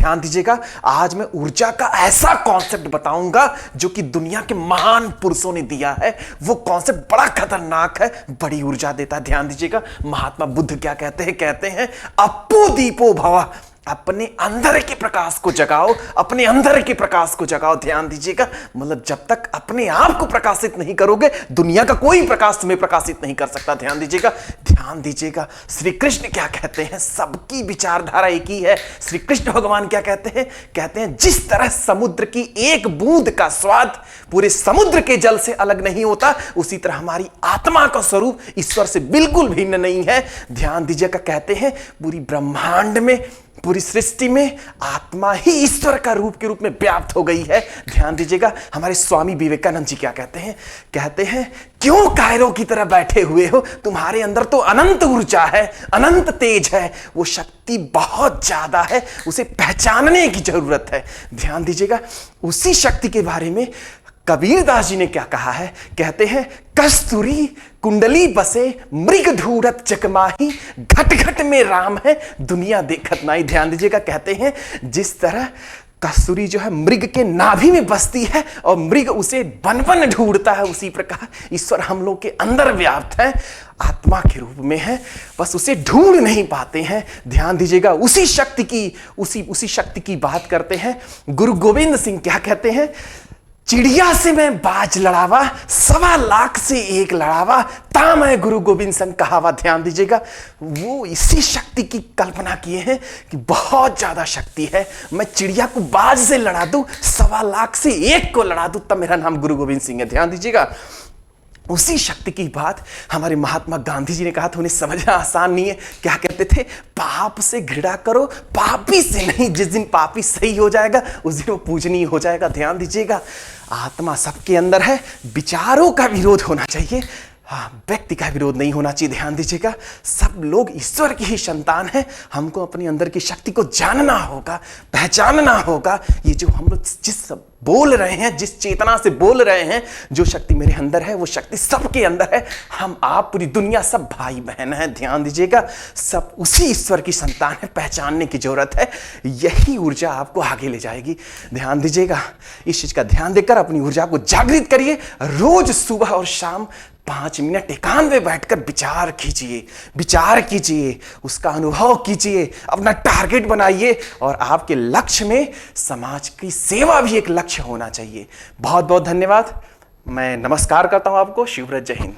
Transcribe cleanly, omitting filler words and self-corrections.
ध्यान दीजिएगा, आज मैं ऊर्जा का ऐसा कॉन्सेप्ट बताऊंगा जो कि दुनिया के महान पुरुषों ने दिया है। वो कॉन्सेप्ट बड़ा खतरनाक है, बड़ी ऊर्जा देता है। ध्यान दीजिएगा, महात्मा बुद्ध क्या कहते हैं अप्पो दीपो भव, अपने अंदर के प्रकाश को जगाओ, अपने अंदर के प्रकाश को जगाओ। ध्यान दीजिएगा, मतलब जब तक अपने आप को प्रकाशित नहीं करोगे, दुनिया का कोई प्रकाश तुम्हें प्रकाशित नहीं कर सकता। ध्यान दीजिएगा, श्री कृष्ण क्या कहते हैं, सबकी विचारधारा एक ही है। श्री कृष्ण भगवान क्या कहते हैं जिस तरह समुद्र की एक बूंद का स्वाद पूरे समुद्र के जल से अलग नहीं होता, उसी तरह हमारी आत्मा का स्वरूप ईश्वर से बिल्कुल भिन्न नहीं है। ध्यान दीजिएगा, कहते हैं पूरी ब्रह्मांड में, पूरी सृष्टि में आत्मा ही ईश्वर का रूप के रूप में व्याप्त हो गई है। ध्यान दीजिएगा, हमारे स्वामी विवेकानंद जी क्या कहते हैं क्यों कायरों की तरह बैठे हुए हो, तुम्हारे अंदर तो अनंत ऊर्जा है, अनंत तेज है, वो शक्ति बहुत ज्यादा है, उसे पहचानने की जरूरत है। ध्यान दीजिएगा, उसी शक्ति के बारे में कबीरदास जी ने क्या कहा है, कहते हैं कस्तूरी कुंडली बसे मृग धूरत चकमाही, घट घट में राम है दुनिया देखत नाई। ध्यान दीजिएगा, कहते हैं जिस तरह कस्तूरी जो है मृग के नाभि में बसती है और मृग उसे बन बन ढूंढता है, उसी प्रकार ईश्वर हम लोग के अंदर व्याप्त है, आत्मा के रूप में है, बस उसे ढूंढ नहीं पाते हैं। ध्यान दीजिएगा, उसी शक्ति की बात करते हैं। गुरु गोविंद सिंह क्या कहते हैं, चिड़िया से मैं बाज लड़ावा, 1.25 लाख से एक लड़ावा, ता मैं गुरु गोविंद सिंह कहावा। ध्यान दीजिएगा, वो इसी शक्ति की कल्पना किए हैं कि बहुत ज्यादा शक्ति है, मैं चिड़िया को बाज से लड़ा दूं, 1.25 लाख से एक को लड़ा दूं, तब मेरा नाम गुरु गोविंद सिंह है। ध्यान दीजिएगा, उसी शक्ति की बात हमारे महात्मा गांधी जी ने कहा था, उन्हें समझना आसान नहीं है। क्या कहते थे, पाप से घृणा करो, पापी से नहीं। जिस दिन पापी सही हो जाएगा उस दिन वो पूजनीय हो जाएगा। ध्यान दीजिएगा, आत्मा सबके अंदर है, विचारों का विरोध होना चाहिए, व्यक्ति का विरोध नहीं होना चाहिए। ध्यान दीजिएगा, सब लोग ईश्वर की ही संतान है, हमको अपने अंदर की शक्ति को जानना होगा, पहचानना होगा। ये जो हम लोग जिस बोल रहे हैं, जिस चेतना से बोल रहे हैं, जो शक्ति मेरे अंदर है वो शक्ति सबके अंदर है। हम आप पूरी दुनिया सब भाई बहन है। ध्यान दीजिएगा, सब उसी ईश्वर की संतान है, पहचानने की जरूरत है, यही ऊर्जा आपको आगे ले जाएगी। ध्यान दीजिएगा, इस चीज का ध्यान देकर अपनी ऊर्जा को जागृत करिए। रोज सुबह और शाम 5 मिनट एकांत में बैठकर विचार कीजिए, उसका अनुभव कीजिए, अपना टारगेट बनाइए, और आपके लक्ष्य में समाज की सेवा भी एक लक्ष्य होना चाहिए। बहुत बहुत धन्यवाद। मैं नमस्कार करता हूं आपको। शिवव्रत, जय हिंद।